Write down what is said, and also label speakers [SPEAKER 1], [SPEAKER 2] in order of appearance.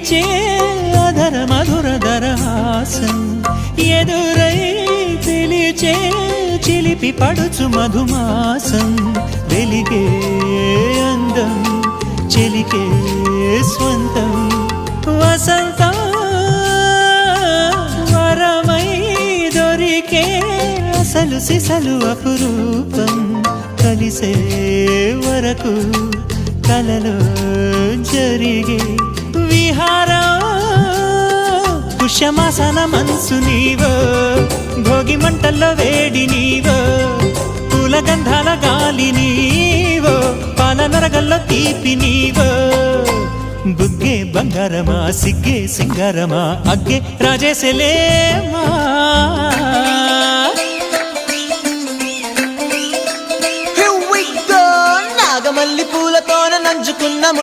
[SPEAKER 1] వీచే అధర మధుర దరహాసం ఎదురై పిలిచే చిలిపి పడుచు మధుమాసం వెలిగే అందం చెలికే స్వంతం వసంతం వరమై దొరికే అసలు సిసలు అపురూపం కలిసే వరకు కలలో జరిగే విహారం పుష్యమాసన మనసు నీవో భోగి మంటల్లో వేడి నీవో పూల గంధాల గాలి నీవో పాల నరగల్లో తీపి నీవో బుగ్గే బంగారమా సిగ్గే సింగారమా అగ్గే రాజేసెలేమా
[SPEAKER 2] నాగమల్లి పూలతోన నంచుకున్న